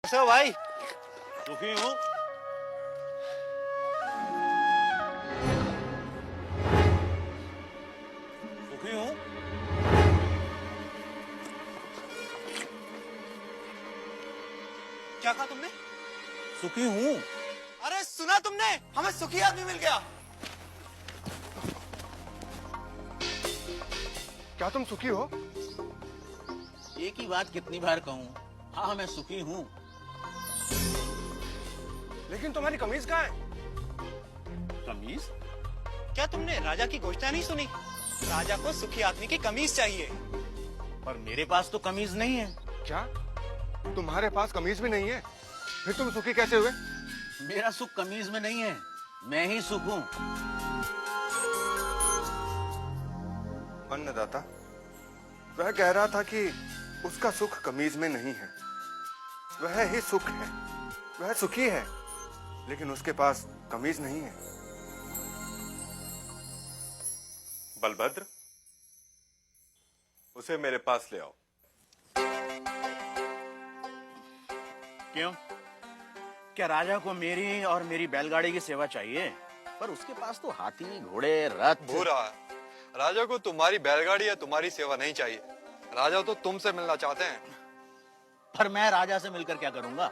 कैसे हो भाई? दुखी हूँ। दुखी हूँ। क्या कहा तुमने? सुखी हूँ। अरे सुना तुमने? हमें सुखी आदमी मिल गया। क्या तुम सुखी हो? एक ही बात कितनी बार कहूँ? हाँ, मैं सुखी हूँ। लेकिन तुम्हारी कमीज कहाँ है? कमीज? क्या तुमने राजा की घोषणा नहीं सुनी? राजा को सुखी आदमी की कमीज चाहिए। पर मेरे पास तो कमीज नहीं है। क्या तुम्हारे पास कमीज भी नहीं है? फिर तुम सुखी कैसे हुए? मेरा सुख कमीज में नहीं है, मैं ही सुख हूँ। अन्नदाता, वह कह रहा था कि उसका सुख कमीज में नहीं है, वह ही सुख है, वह सुखी है, लेकिन उसके पास कमीज नहीं है। बलभद्र, उसे मेरे पास ले आओ। क्यों? क्या राजा को मेरी और मेरी बैलगाड़ी की सेवा चाहिए? पर उसके पास तो हाथी, घोड़े, रथ। भूरा, राजा को तुम्हारी बैलगाड़ी या तुम्हारी सेवा नहीं चाहिए। राजा तो तुमसे मिलना चाहते हैं। पर मैं राजा से मिलकर क्या करूंगा?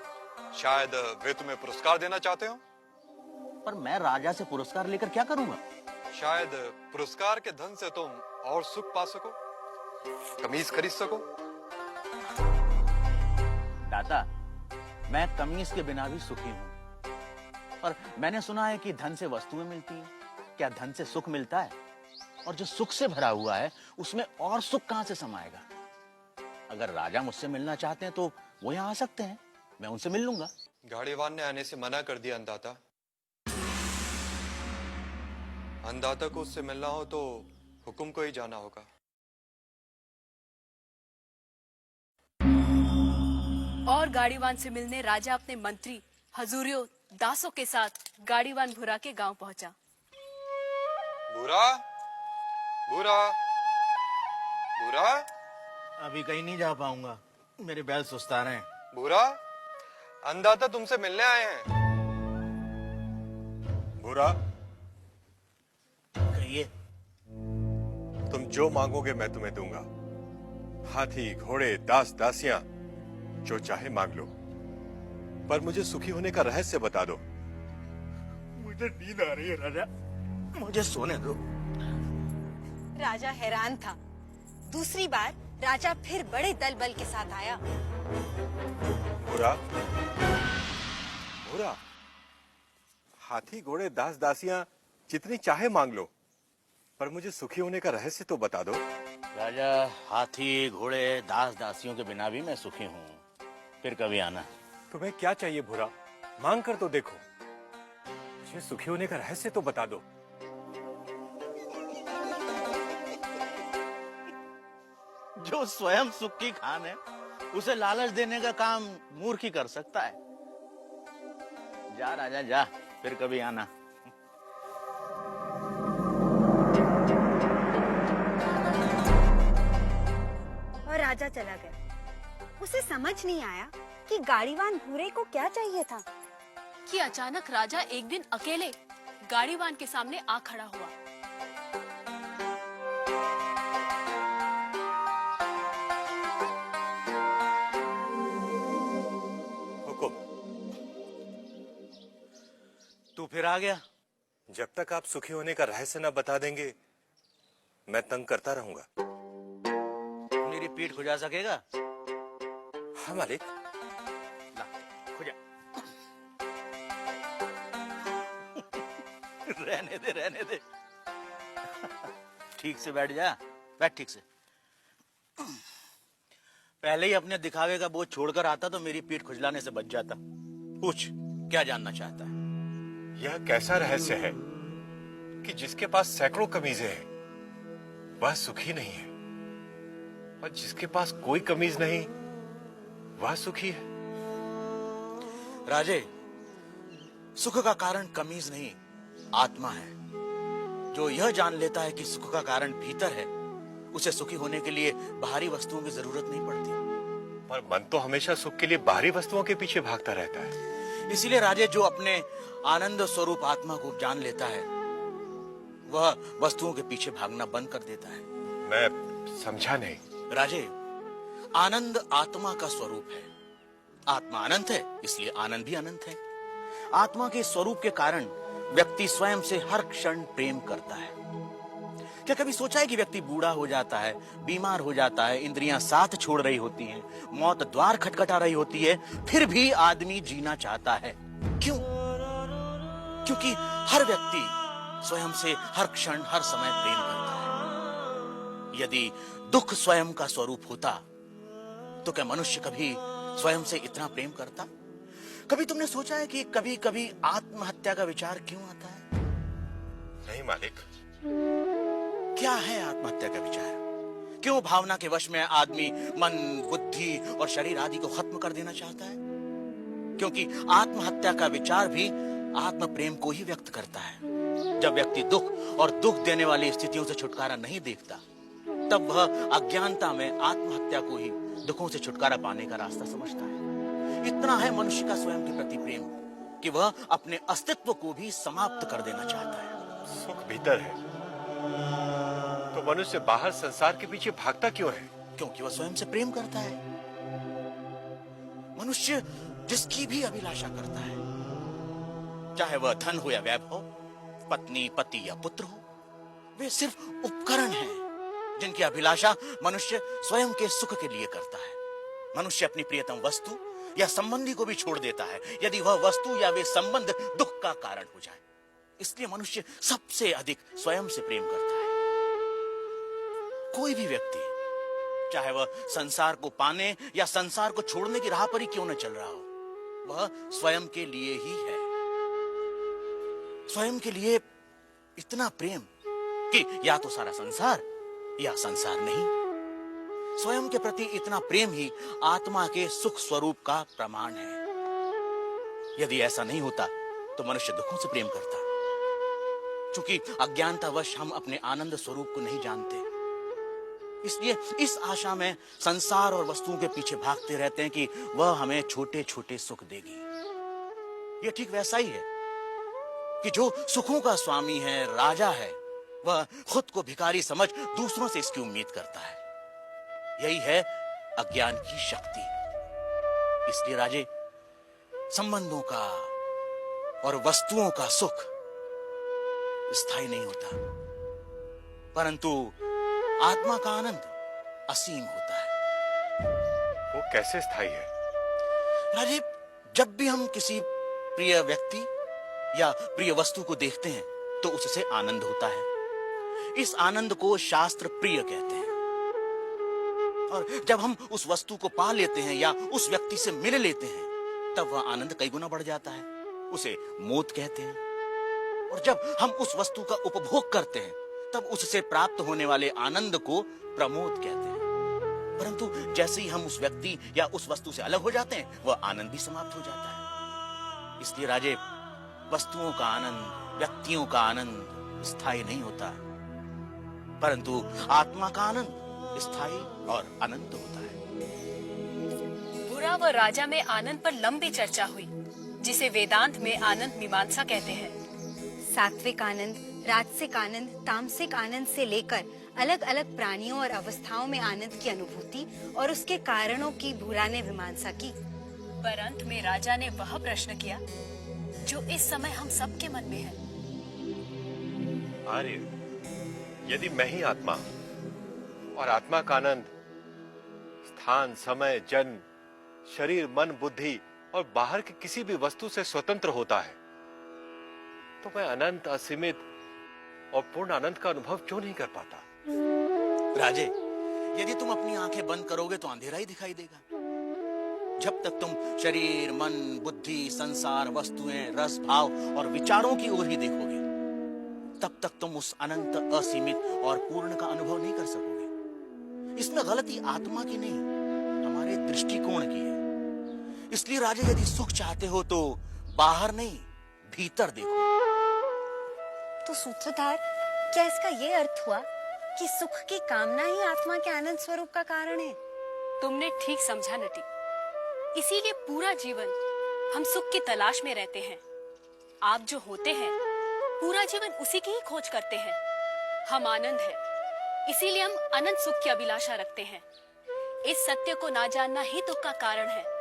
शायद वे तुम्हें पुरस्कार देना चाहते हो। पर मैं राजा से पुरस्कार लेकर क्या करूंगा? शायद पुरस्कार के धन से तुम और सुख पा सको, कमीज खरीद सको। दाता, मैं कमीज के बिना भी सुखी हूँ। पर मैंने सुना है कि धन से वस्तुएं मिलती हैं। क्या धन से सुख मिलता है? और जो सुख से भरा हुआ है उसमें और सुख कहां से समाएगा? अगर राजा मुझसे मिलना चाहते हैं तो वो यहाँ आ सकते हैं, मैं उनसे मिल लूंगा। गाड़ीवान ने आने से मना कर दिया अन्नदाता। अन्नदाता को उससे मिलना हो तो हुकुम को ही जाना होगा। और गाड़ीवान से मिलने राजा अपने मंत्री हजूरियों दासों के साथ गाड़ीवान भूरा के गांव पहुंचा। भूरा, भूरा, भूरा, अभी कहीं नहीं जा पाऊंगा, मेरे बैल सुस्ता रहे हैं। भूरा, अन्नदाता तुमसे मिलने आए हैं। भूरा, कहिए। तुम जो मांगोगे मैं तुम्हें दूंगा। हाथी, घोड़े, दास, दासियां, जो चाहे मांग लो। पर मुझे सुखी होने का रहस्य बता दो। मुझे नींद आ रही है राजा, मुझे सोने दो। राजा हैरान था। दूसरी बार राजा फिर बड़े दल बल के साथ आया। भूरा, भूरा, हाथी, घोड़े, दास, दासियां जितनी चाहे मांग लो, पर मुझे सुखी होने का रहस्य तो बता दो। राजा, हाथी, घोड़े, दास दासियों के बिना भी मैं सुखी हूँ। फिर कभी आना। तुम्हें क्या चाहिए भूरा? मांग कर तो देखो। मुझे सुखी होने का रहस्य तो बता दो। जो स्वयं सुख की खान है उसे लालच देने का काम मूर्ख ही कर सकता है। जा राजा जा, फिर कभी आना। और राजा चला गया। उसे समझ नहीं आया कि गाड़ीवान भूरे को क्या चाहिए था। कि अचानक राजा एक दिन अकेले गाड़ीवान के सामने आ खड़ा हुआ। हुकुम। तू फिर आ गया? जब तक आप सुखी होने का रहस्य न बता देंगे मैं तंग करता रहूंगा। मेरी पीठ खुजा सकेगा? हाँ मालिक। ला, खुजा। रहने दे, रहने दे। ठीक से बैठ जा, बैठ ठीक से। पहले ही अपने दिखावे का बोझ छोड़कर आता तो मेरी पीठ खुजलाने से बच जाता। पूछ, क्या जानना चाहता है? यह कैसा रहस्य है कि जिसके पास सैकड़ों कमीजें हैं वह सुखी नहीं है, और जिसके पास कोई कमीज नहीं वह सुखी है? राजे, सुख का कारण कमीज नहीं, आत्मा है। जो यह जान लेता है कि सुख का कारण भीतर है, उसे सुखी होने के लिए बाहरी वस्तुओं की जरूरत नहीं पड़ती। पर मन तो हमेशा सुख के लिए बाहरी वस्तुओं के पीछे भागता रहता है। इसीलिए राजे, जो अपने आनंद स्वरूप आत्मा को जान लेता है वह वस्तुओं के पीछे भागना बंद कर देता है। मैं समझा नहीं। राजे, आनंद आत्मा का स्वरूप है। आत्मा अनंत है, इसलिए आनंद भी अनंत है। आत्मा के स्वरूप के कारण व्यक्ति स्वयं से हर क्षण प्रेम करता है। क्या कभी सोचा है कि व्यक्ति बूढ़ा हो जाता है, बीमार हो जाता है, इंद्रियां साथ छोड़ रही होती हैं, मौत द्वार खटखटा रही होती है, फिर भी आदमी जीना चाहता है? क्यों? क्योंकि हर व्यक्ति स्वयं से हर क्षण हर समय प्रेम करता है। यदि दुख स्वयं का स्वरूप होता तो क्या मनुष्य कभी स्वयं से इतना प्रेम करता? कभी तुमने सोचा है कि कभी कभी आत्महत्या का विचार क्यों आता है? नहीं मालिक। क्या है आत्महत्या का विचार? क्यों भावना के वश में आदमी मन, बुद्धि और शरीर आदि को खत्म कर देना चाहता है? क्योंकि आत्महत्या का विचार भी आत्म प्रेम को ही व्यक्त करता है। जब व्यक्ति दुख और दुख देने वाली स्थितियों से छुटकारा नहीं देखता, तब वह अज्ञानता में आत्महत्या को ही दुखों से छुटकारा पाने का रास्ता समझता है। इतना है मनुष्य का स्वयं के प्रति प्रेम कि वह अपने अस्तित्व को भी समाप्त कर देना चाहता है। सुख भीतर है तो मनुष्य बाहर संसार के पीछे भागता क्यों है? क्योंकि वह स्वयं से प्रेम करता है। मनुष्य जिसकी भी अभिलाषा करता है, चाहे वह धन हो या वैभव, पत्नी, पति या पुत्र हो, वे सिर्फ उपकरण हैं जिनकी अभिलाषा मनुष्य स्वयं के सुख के लिए करता है। मनुष्य अपनी प्रियतम वस्तु या संबंधी को भी छोड़ देता है यदि वह वस्तु या वे संबंध दुख का कारण हो जाए। इसलिए मनुष्य सबसे अधिक स्वयं से प्रेम करता है। कोई भी व्यक्ति, चाहे वह संसार को पाने या संसार को छोड़ने की राह पर ही क्यों न चल रहा हो, वह स्वयं के लिए ही है। स्वयं के लिए इतना प्रेम कि या तो सारा संसार या संसार नहीं। स्वयं के प्रति इतना प्रेम ही आत्मा के सुख स्वरूप का प्रमाण है। यदि ऐसा नहीं होता तो मनुष्य दुखों से प्रेम करता। क्योंकि अज्ञानतावश हम अपने आनंद स्वरूप को नहीं जानते, इसलिए इस आशा में संसार और वस्तुओं के पीछे भागते रहते हैं कि वह हमें छोटे छोटे सुख देगी। यह ठीक वैसा ही है कि जो सुखों का स्वामी है, राजा है, वह खुद को भिखारी समझ दूसरों से इसकी उम्मीद करता है। यही है अज्ञान की शक्ति। इसलिए राजे, संबंधों का और वस्तुओं का सुख स्थायी नहीं होता, परंतु आत्मा का आनंद असीम होता है। वो कैसे स्थायी है? राजे, जब भी हम किसी प्रिय व्यक्ति या प्रिय वस्तु को देखते हैं तो उससे आनंद होता है। इस आनंद को शास्त्र प्रिय कहते हैं। और जब हम उस वस्तु को पा लेते हैं या उस व्यक्ति से मिल लेते हैं, तब वह आनंद कई गुना बढ़ जाता है। उसे मोद कहते हैं। और जब हम उस वस्तु का उपभोग करते हैं, तब उससे प्राप्त होने वाले आनंद को प्रमोद कहते हैं। परंतु जैसे ही हम उस व्यक्ति या उस वस्तु से अलग हो जाते हैं, वह आनंद भी समाप्त हो जाता है। इसलिए राजे, वस्तुओं का आनंद, व्यक्तियों का आनंद स्थायी नहीं होता, परंतु आत्मा का आनंद स्थायी और अनंत होता है। बुरा व राजा में आनंद पर लंबी चर्चा हुई, जिसे वेदांत में आनंद मीमांसा कहते हैं। सात्विक आनंद, राजसिक आनंद, तामसिक आनंद से लेकर अलग अलग प्राणियों और अवस्थाओं में आनंद की अनुभूति और उसके कारणों की बुरा ने मीमांसा की। पर अंत में राजा ने वह प्रश्न किया जो इस समय हम सबके मन में है। आर्य, यदि मैं ही आत्मा हूं और आत्मा का आनंद स्थान, समय, जन्म, शरीर, मन, बुद्धि और बाहर की किसी भी वस्तु से स्वतंत्र होता है, तो मैं अनंत, असीमित और पूर्ण आनंद का अनुभव क्यों नहीं कर पाता? राजे, यदि तुम अपनी आंखें बंद करोगे तो अंधेरा ही दिखाई देगा। जब तक तुम शरीर, मन, बुद्धि, संसार, वस्तुएं, रस, भाव और विचारों की ओर ही देखोगे, तब तक तुम उस अनंत, असीमित और पूर्ण का अनुभव नहीं कर सकोगे। इसमें गलती आत्मा की नहीं, हमारे दृष्टिकोण की है। इसलिए राजा, यदि सुख चाहते हो तो बाहर नहीं, भीतर देखो। तो सूत्रधार, क्या इसका ये अर्थ हुआ कि सुख की कामना ही आत्मा के आनंद स्वरूप का कारण है? तुमने ठीक समझा नटी। इसीलिए पूरा जीवन हम सुख की तलाश में रहते हैं। आप जो होते हैं पूरा जीवन उसी की ही खोज करते हैं। हम आनंद है, इसीलिए हम अनंत सुख की अभिलाषा रखते हैं। इस सत्य को ना जानना ही दुख का कारण है।